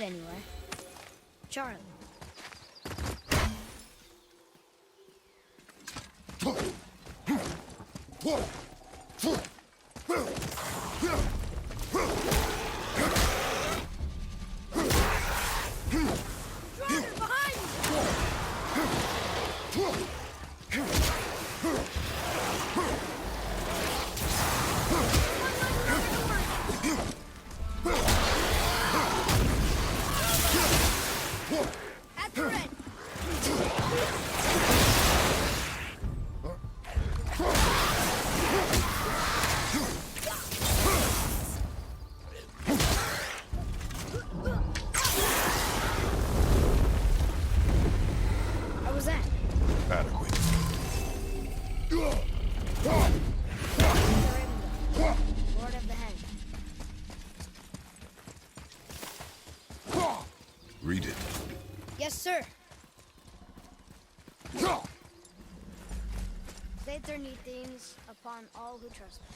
anyway. Charlie. Adequate. Lord of the Hen. Read it. Yes, sir. They turn neat things upon all who trust me.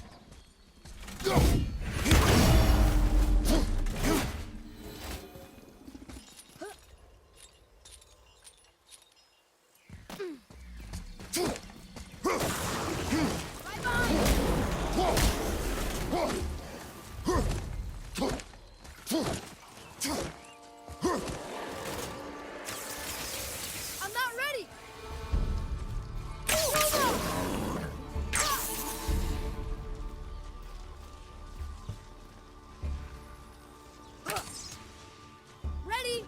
I'm not ready. Ready.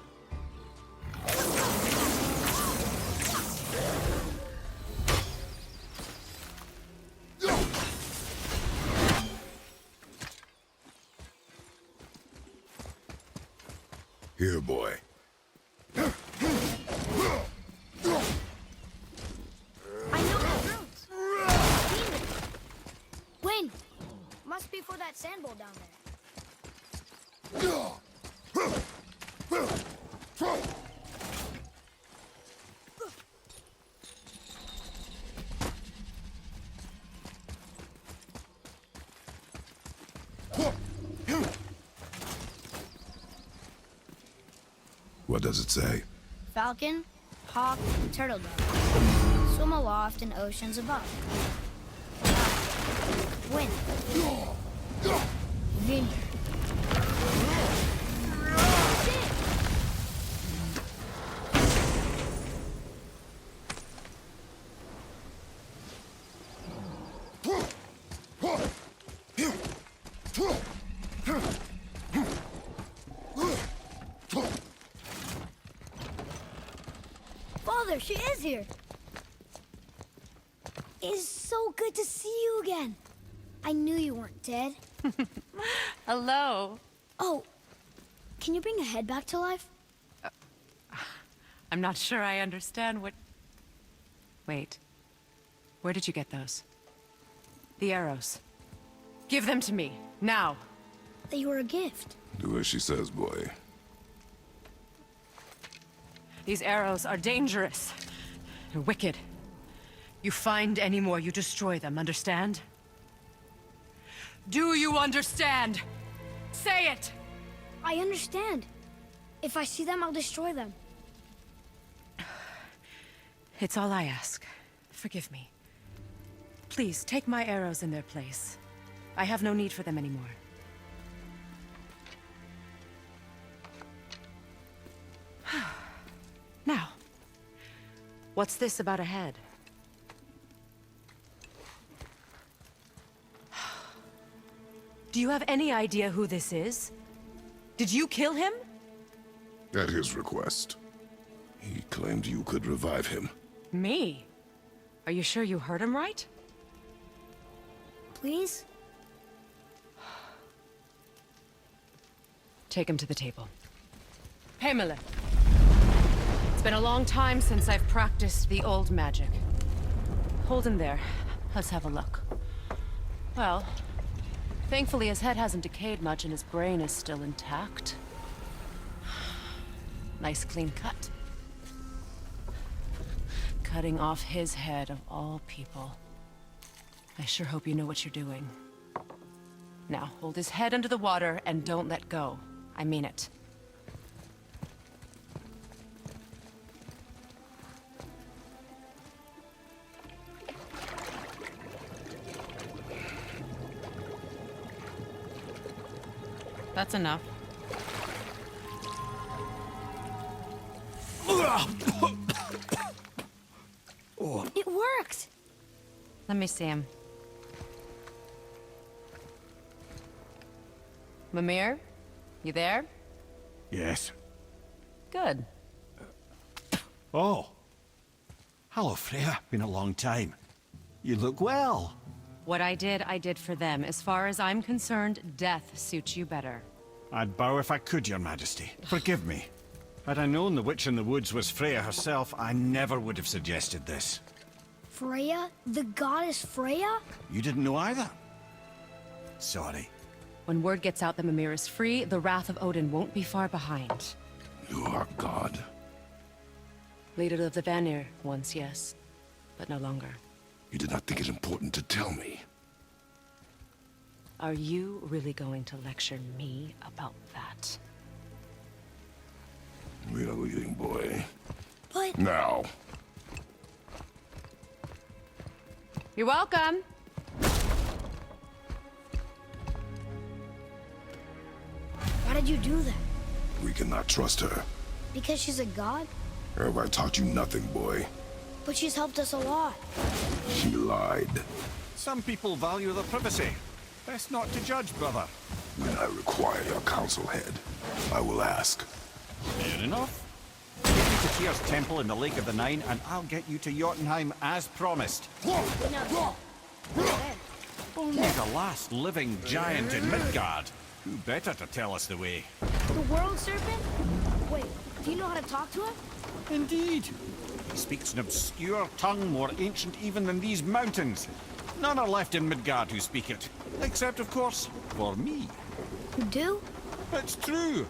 Here, boy. I know that route. Seen it. Wind. Must be for that sand bowl down there. What does it say? Falcon, hawk, turtle dove. Swim aloft in oceans above. Wind. Wind. Father, she is here. It's so good to see you again. I knew you weren't dead. Hello. Oh, can you bring a head back to life? I'm not sure I understand what... Wait. Where did you get those? The arrows. Give them to me, now. They were a gift. Do as she says, boy. These arrows are dangerous and wicked. You find any more, you destroy them, understand? Do you understand? Say it! I understand. If I see them, I'll destroy them. It's all I ask. Forgive me. Please, take my arrows in their place. I have no need for them anymore. Now, what's this about a head? Do you have any idea who this is? Did you kill him? At his request. He claimed you could revive him. Me? Are you sure you heard him right? Please? Take him to the table. Pamela. It's been a long time since I've practiced the old magic. Hold him there. Let's have a look. Well, thankfully his head hasn't decayed much and his brain is still intact. Nice clean cut. Cutting off his head of all people. I sure hope you know what you're doing. Now, hold his head under the water and don't let go. I mean it. That's enough. It worked! Let me see him. Mimir? You there? Yes. Good. Oh. Hello, Freya. Been a long time. You look well. What I did for them. As far as I'm concerned, death suits you better. I'd bow if I could, Your Majesty. Forgive me. Had I known the witch in the woods was Freya herself, I never would have suggested this. Freya? The goddess Freya? You didn't know either? Sorry. When word gets out that Mimir is free, the wrath of Odin won't be far behind. You are God. Leader of the Vanir, once yes, but no longer. You did not think it important to tell me. Are you really going to lecture me about that? We are leaving, boy. But... Now. You're welcome. Why did you do that? We cannot trust her. Because she's a god? Have I taught you nothing, boy? But she's helped us a lot. She lied. Some people value their privacy. Best not to judge, brother. When I require your council head, I will ask. Fair enough. Get me to Tyr's temple in the Lake of the Nine, and I'll get you to Jotunheim as promised. No, there. Only the last living giant in Midgard. Who better to tell us the way? The world serpent? Wait, do you know how to talk to him? Indeed. He speaks an obscure tongue more ancient even than these mountains. None are left in Midgard who speak it. Except, of course, for me. You do? It's true.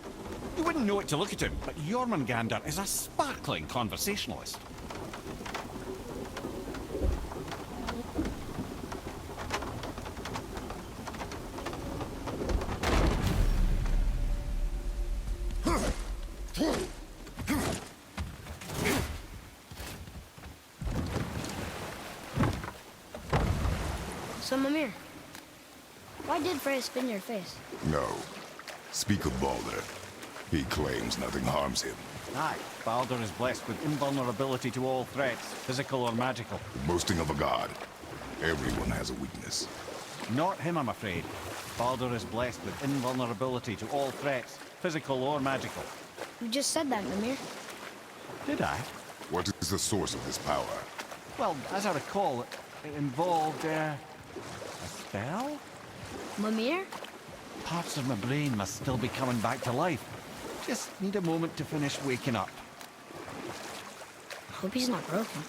You wouldn't know it to look at him, but Jormungandr is a sparkling conversationalist. So, Mimir, why did Freya spin your face? No. Speak of Baldur. He claims nothing harms him. Aye, Baldur is blessed with invulnerability to all threats, physical or magical. Boasting of a god. Everyone has a weakness. Not him, I'm afraid. Baldur is blessed with invulnerability to all threats, physical or magical. You just said that, Mimir. Did I? What is the source of this power? Well, as I recall, it involved, a spell? Mimir? Parts of my brain must still be coming back to life. Just need a moment to finish waking up. I hope he's not broken.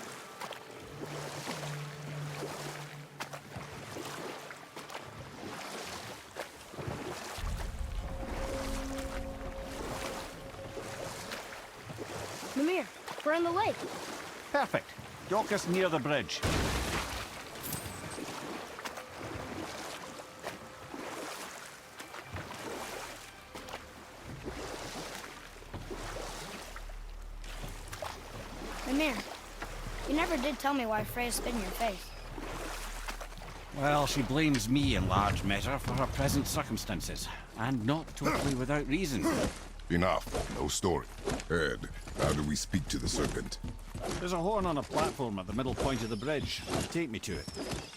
Mimir, we're on the lake. Perfect. Dock us near the bridge. Mimir, you never did tell me why Freya spit in your face. Well, she blames me in large measure for her present circumstances. And not totally without reason. Enough. No story. Ed, how do we speak to the serpent? There's a horn on a platform at the middle point of the bridge. Take me to it.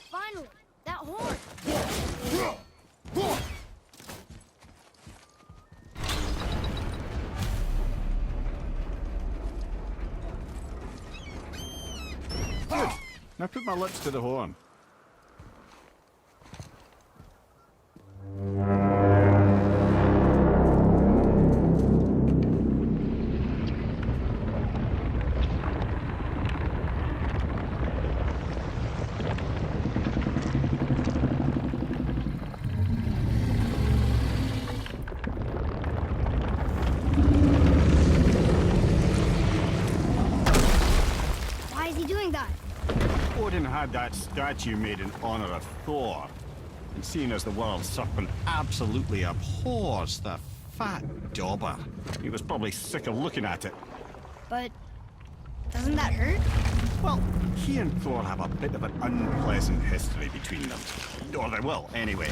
Finally, that horn. Good. Now put my lips to the horn. Why is he doing that? Odin had that statue made in honor of Thor. And seeing as the world serpent absolutely abhors the fat dauber, he was probably sick of looking at it. But doesn't that hurt? Well, he and Thor have a bit of an unpleasant history between them. Or they will, anyway.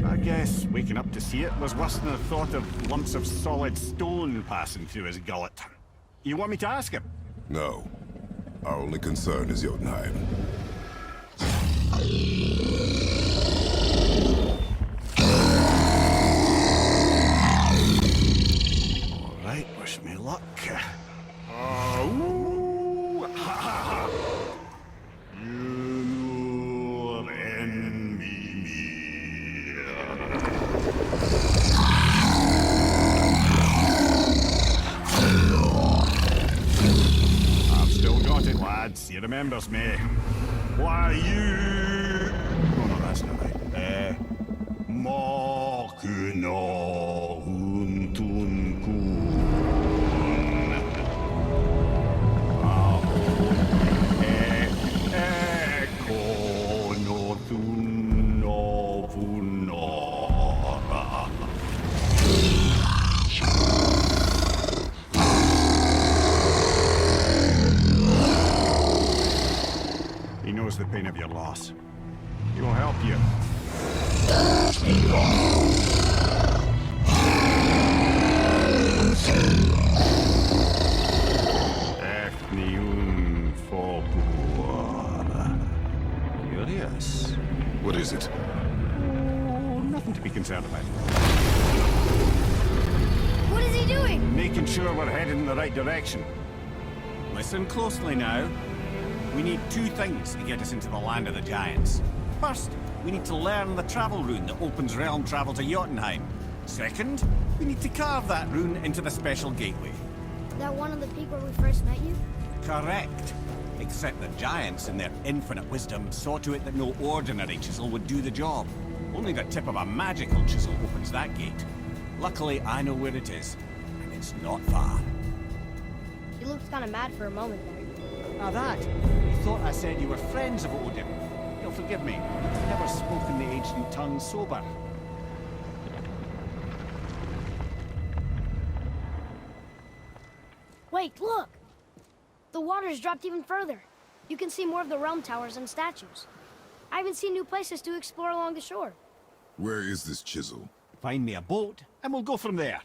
I guess waking up to see it was worse than the thought of lumps of solid stone passing through his gullet. You want me to ask him? No. Our only concern is Jotunheim. All right, wish me luck. Ooh, ha, ha, ha. You and me. I've still got it, lads. He remembers me. Why, you... Oh, no, that's not right. Makuna huntun kun. He knows the pain of your loss. He will help you. Efniun Fobuar. Curious. What is it? Oh, nothing to be concerned about. What is he doing? Making sure we're headed in the right direction. Listen closely now. We need two things to get us into the land of the giants. First, we need to learn the travel rune that opens realm travel to Jotunheim. Second, we need to carve that rune into the special gateway. That one on the peak where we first met you? Correct. Except the giants, in their infinite wisdom, saw to it that no ordinary chisel would do the job. Only the tip of a magical chisel opens that gate. Luckily, I know where it is, and it's not far. You looked kind of mad for a moment there. Now that, you thought I said you were friends of Odin. You'll forgive me. I've never spoken the ancient tongue sober. Wait, look! The water's dropped even further. You can see more of the realm towers and statues. I even see new places to explore along the shore. Where is this chisel? Find me a boat, and we'll go from there.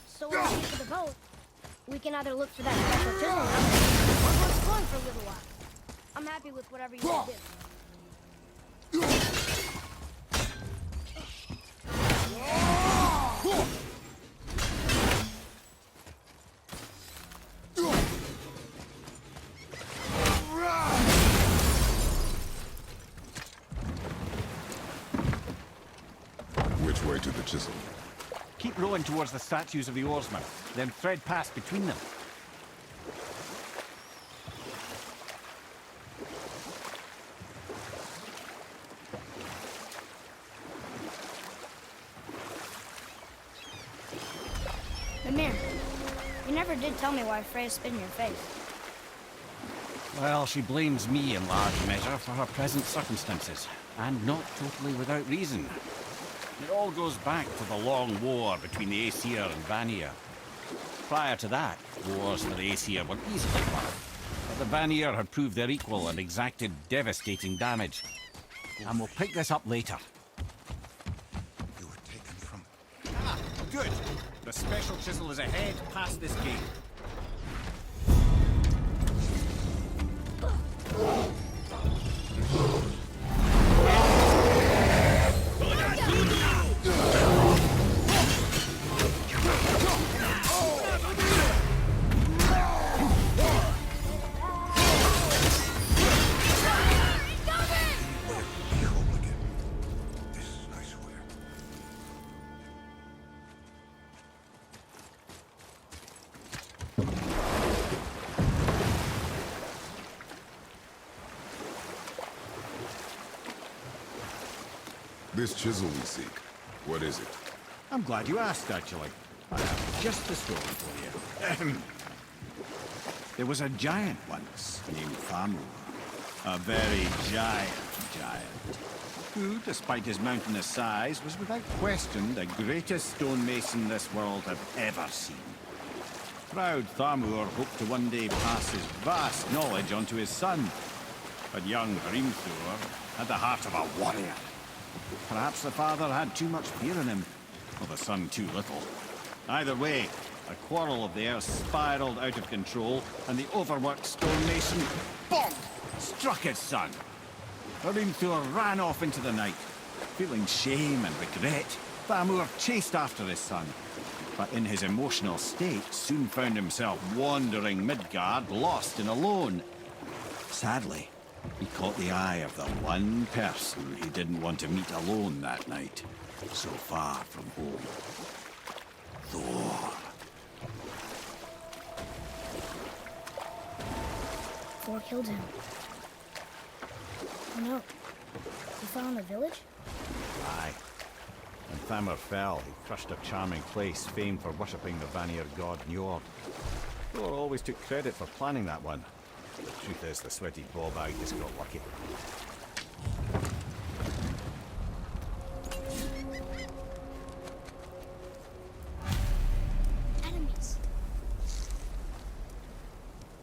So when we get to the boat, we can either look for that special chisel now, or go exploring for a little while. I'm happy with whatever you do. Which way to the chisel? Keep rowing towards the statues of the oarsmen, then thread past between them. Mimir, you never did tell me why Freya spit in your face. Well, she blames me in large measure for her present circumstances, and not totally without reason. It all goes back to the long war between the Aesir and Vanir. Prior to that, wars for the Aesir were easily won, but the Vanir had proved their equal and exacted devastating damage. And we'll pick this up later. You were taken from... Ah, good. The special chisel is ahead past this gate. This chisel we seek, what is it? I'm glad you asked, actually. I have just the story for you. There was a giant once named Thamur. A very giant, who, despite his mountainous size, was without question the greatest stonemason this world had ever seen. Proud Thamur hoped to one day pass his vast knowledge onto his son. But young Hrimthur had the heart of a warrior. Perhaps the father had too much fear in him, or the son too little. Either way, a quarrel of theirs spiraled out of control, and the overworked stonemason, bonk, struck his son. Hrimthur ran off into the night. Feeling shame and regret, Thamur chased after his son, but in his emotional state soon found himself wandering Midgard, lost and alone. Sadly, he caught the eye of the one person he didn't want to meet alone that night, so far from home. Thor. Thor killed him. Oh no. He fell in the village? Aye. When Thamur fell, he crushed a charming place famed for worshipping the Vanir god Njord. Thor always took credit for planning that one. The truth is, the sweaty bobite just got lucky. Enemies.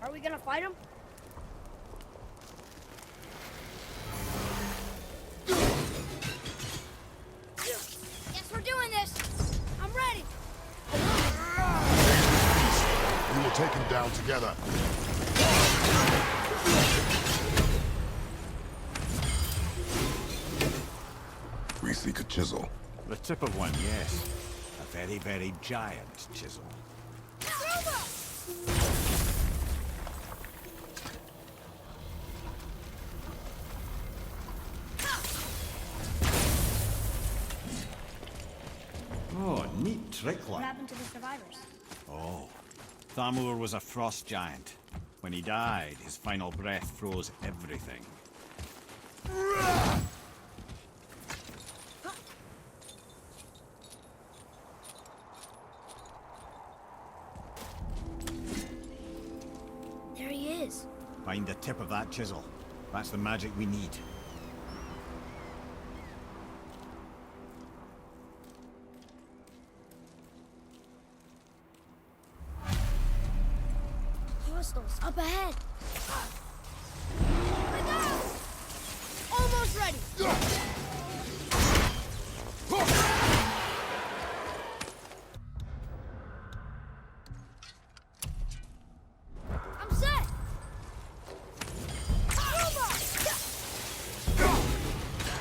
Are we gonna fight them? Guess we're doing this. I'm ready. We will take him down together. We seek a chisel. The tip of one, yes. A very giant chisel. Oh, neat trick What one. happened to the survivors? Oh, Thamur was a frost giant. When he died, his final breath froze everything. There he is. Find the tip of that chisel. That's the magic we need. Crystals up ahead. Here we go. Almost ready. I'm set.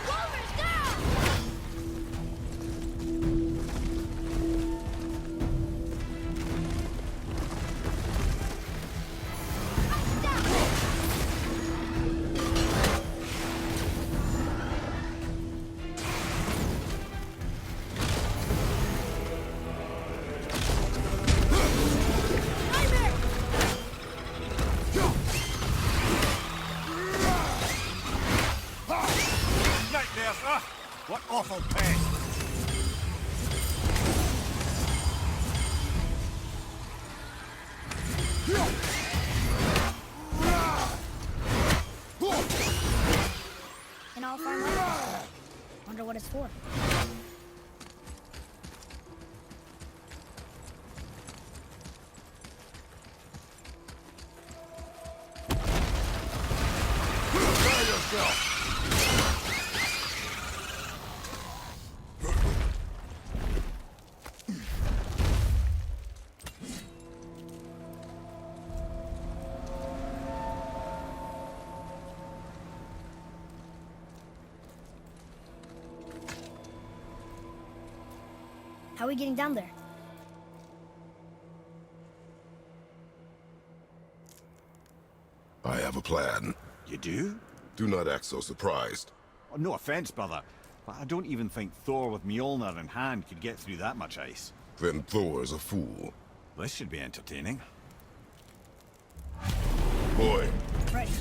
Rover's down. Nightmares! Ugh! What awful pain! And I'll find my wonder what it's for. Prepare yourself! How are we getting down there? I have a plan. You do? Do not act so surprised. Oh, no offense, brother, but I don't even think Thor with Mjolnir in hand could get through that much ice. Then Thor's a fool. This should be entertaining. Boy, Ready.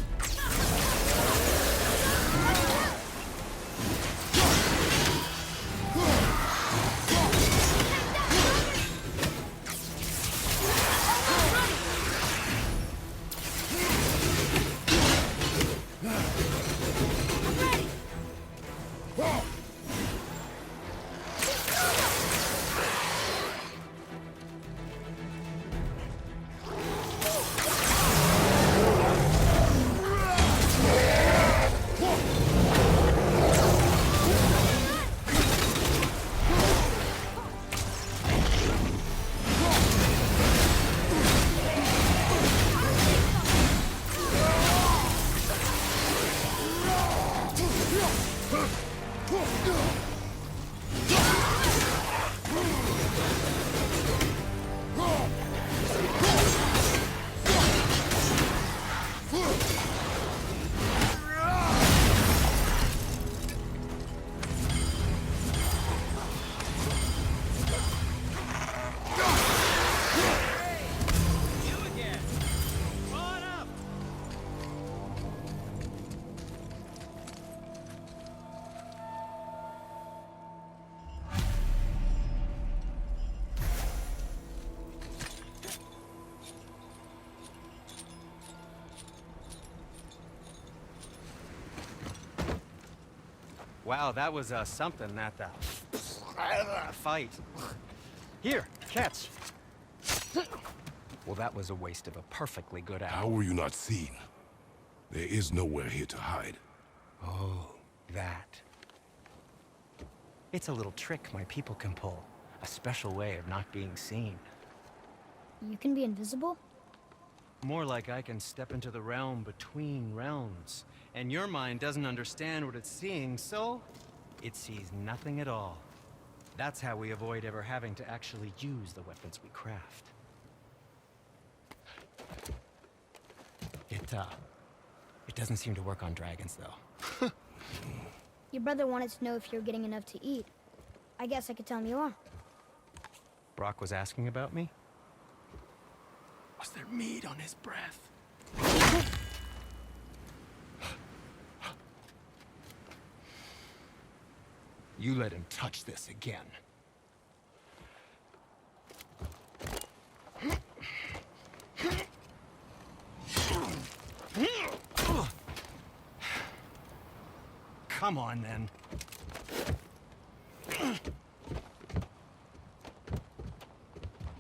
Wow, that was something, that fight. Here, catch. Well, that was a waste of a perfectly good How hour. were you not seen? There is nowhere here to hide. Oh, that. It's a little trick my people can pull. A special way of not being seen. You can be invisible? More like I can step into the realm between realms. And your mind doesn't understand what it's seeing, so it sees nothing at all. That's how we avoid ever having to actually use the weapons we craft. It doesn't seem to work on dragons, though. Your brother wanted to know if you're getting enough to eat. I guess I could tell him you are. Brock was asking about me? Was there meat on his breath? You let him touch this again. Come on, then.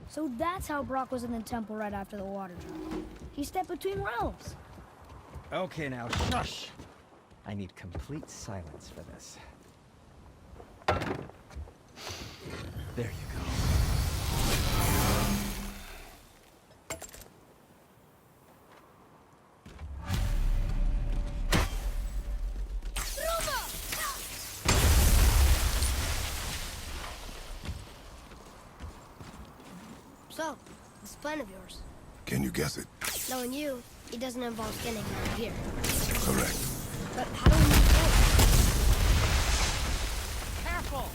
So that's how Brock was in the temple right after the water drop. He stepped between realms. Okay, now, shush! I need complete silence for this. There you go. So, this plan of yours. Can you guess it? Knowing you, it doesn't involve standing around here. Correct. But how do we move forward? Careful!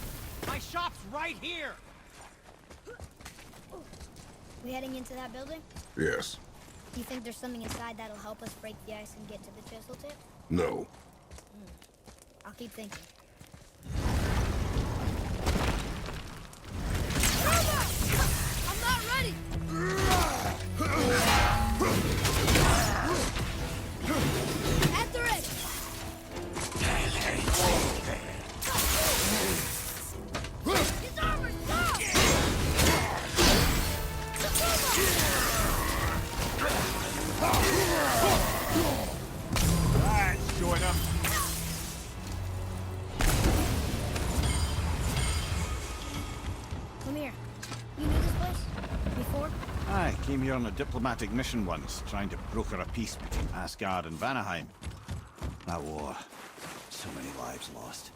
My shop's right here! We heading into that building? Yes. You think there's something inside that'll help us break the ice and get to the chisel tip? No. I'll keep thinking. I'm not ready! At the ready! His armor's gone! That's showing up. Come here. You knew this place? Before? I came here on a diplomatic mission once, trying to broker a peace between Asgard and Vanaheim. That war. So many lives lost.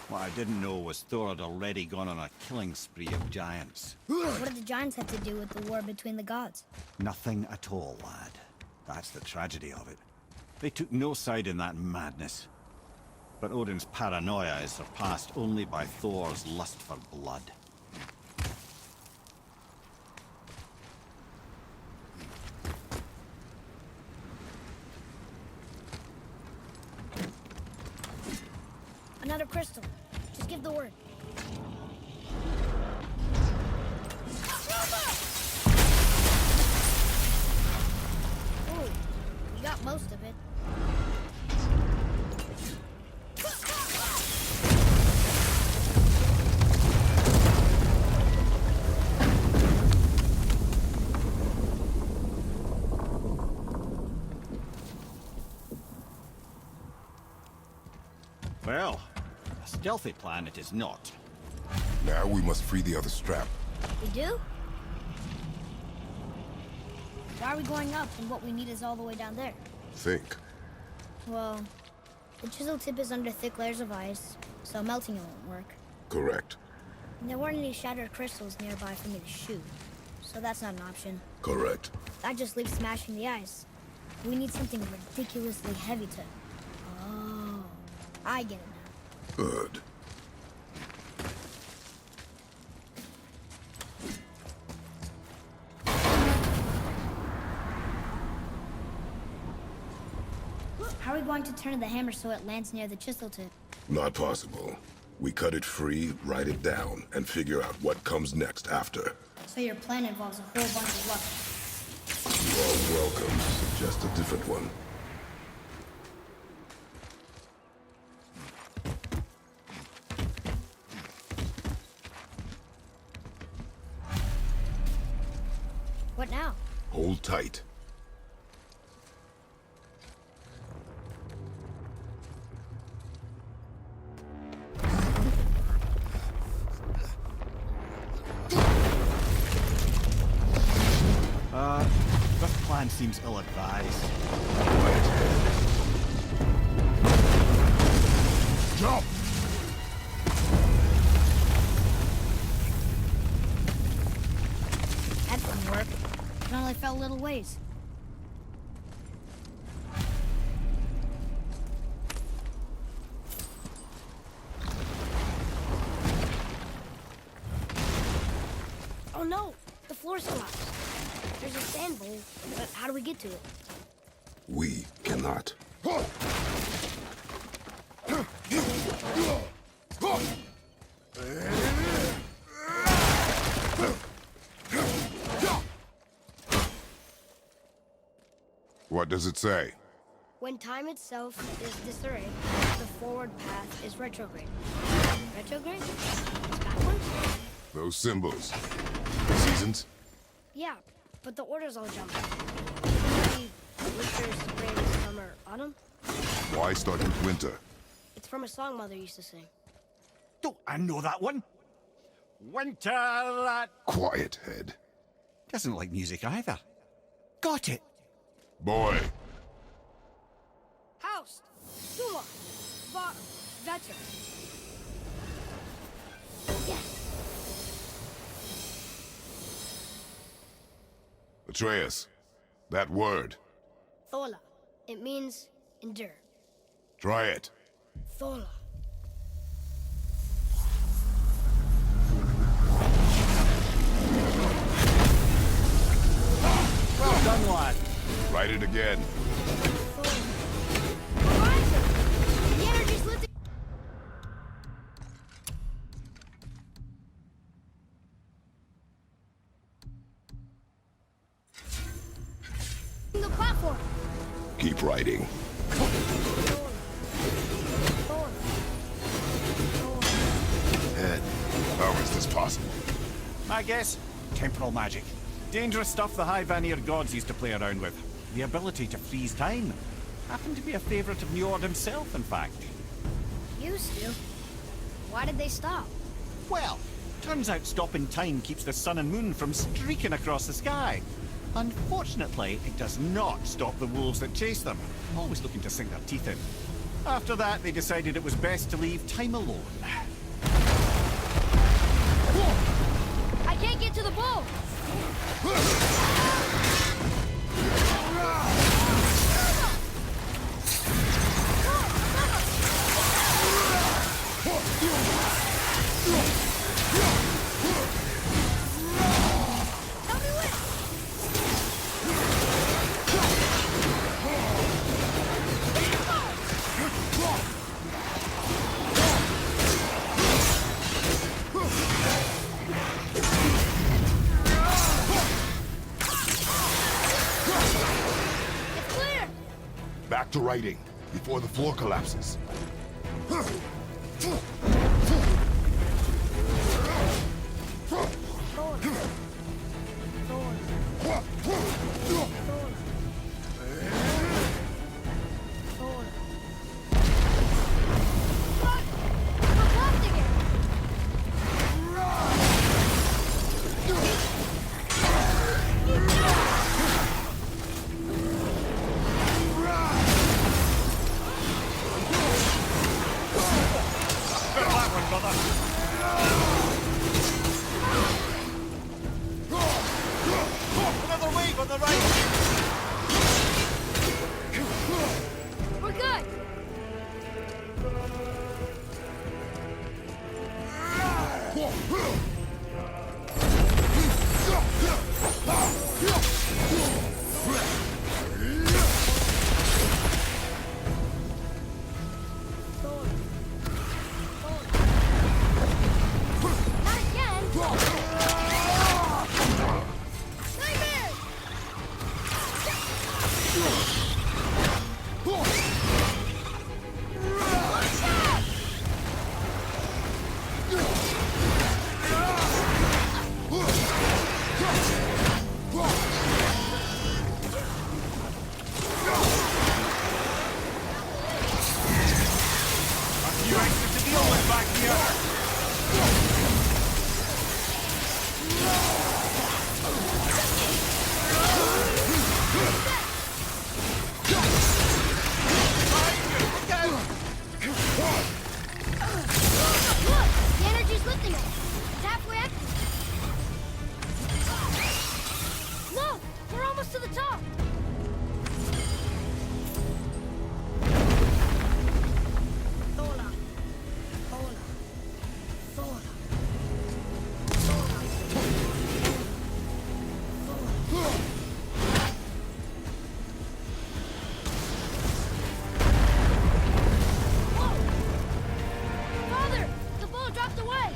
What I didn't know was Thor had already gone on a killing spree of giants. What did the giants have to do with the war between the gods? Nothing at all, lad. That's the tragedy of it. They took no side in that madness. But Odin's paranoia is surpassed only by Thor's lust for blood. Another crystal. Just give the word. Ooh, you got most of it. Well, a stealthy plan it is not. Now we must free the other strap. We do? Why are we going up when what we need is all the way down there? Think. Well, The chisel tip is under thick layers of ice, so melting it won't work. Correct. And there weren't any shattered crystals nearby for me to shoot, so that's not an option. Correct. That just leaves smashing the ice. We need something ridiculously heavy to... Oh, I get it now. Good. How are we going to turn the hammer so it lands near the chisel tip? Not possible. We cut it free, write it down, and figure out what comes next after. So your plan involves a whole bunch of luck. You are welcome to suggest a different one. What now? Hold tight. This plan seems ill-advised. Jump! That didn't work. It only fell a little ways. Oh no! The floor's collapsed. There's a sand bowl, but how do we get to it? We cannot. What does it say? When time itself is disarray, the forward path is retrograde. Retrograde? It's backwards? Those symbols. Seasons? Yeah, but the order's all jumbled. Maybe winter, spring, summer, autumn? Why start with winter? It's from a song Mother used to sing. Don't I know that one? Winter that... Quiet, head. Doesn't like music either. Got it. Boy. House! Suma! Vetter! Yes! Atreus. That word. Thola. It means endure. Try it. Thola. Well done, lad. Write it again. Thola. Horizon! The energy's lifting. The platform! Keep writing. Head. How is this possible? I guess temporal magic. Dangerous stuff the High Vanir gods used to play around with. The ability to freeze time. Happened to be a favorite of Njord himself, in fact. Used to. Why did they stop? Well, turns out stopping time keeps the sun and moon from streaking across the sky. Unfortunately, it does not stop the wolves that chase them, always looking to sink their teeth in. After that, they decided it was best to leave time alone. I can't get to the bow! Help me with! It's clear! Back to writing, before the floor collapses. one, brother. Another wave on the right. We're good. Not again. Nightmare! You exit to deal with back here. Look! The energy's lifting us. It's halfway empty. Look! We're almost to the top. Hola. Hola. Hola. Father! The bow dropped away!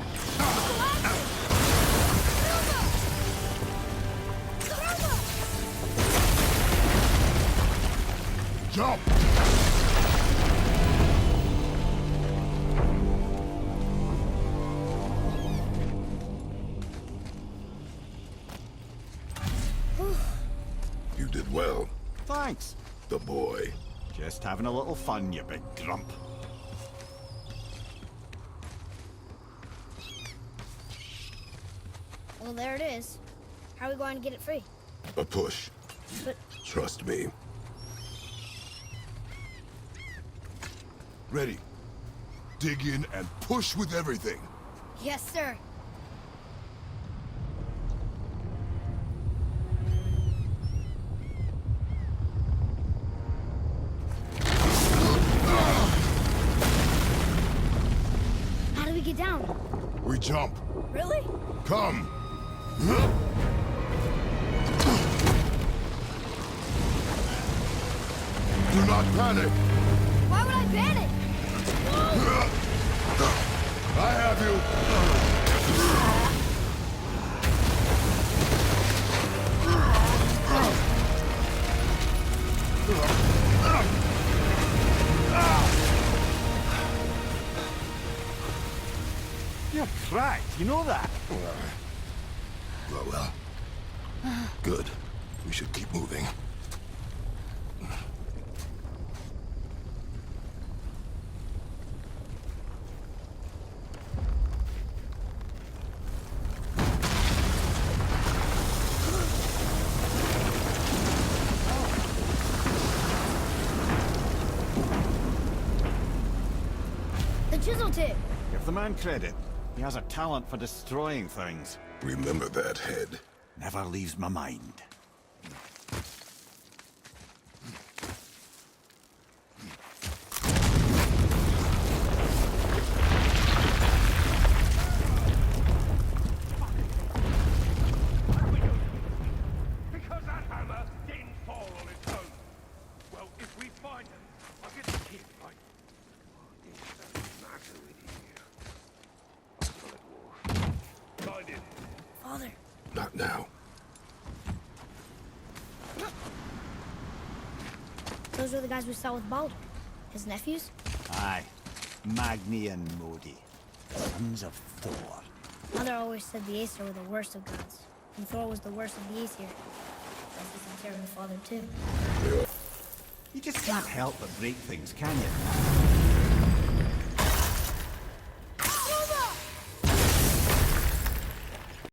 Jump! You did well, Thanks. the boy. Just having a little fun, you big grump. Well, there it is. How are we going to get it free? A push. But Trust me. Ready. Dig in and push with everything. yes, sir. How do we get down? We jump. Really? Come. Do not panic. Why would I panic? I have you. You're cracked, you know that? Well. Good. We should keep moving. The chisel tip. Give the man credit. He has a talent for destroying things. Remember that, head. Never leaves my mind. Because that hammer didn't fall on its own. Well, if we find him, I'll get the kid, right? It doesn't matter with you. Find him. Father. Not now. Those are the guys we saw with Baldur. His nephews? Aye. Magni and Modi. Sons of Thor. Mother always said the Aesir were the worst of gods. And Thor was the worst of the Aesir. Guess he's a terrible father, too. You just can't help but break things, can you?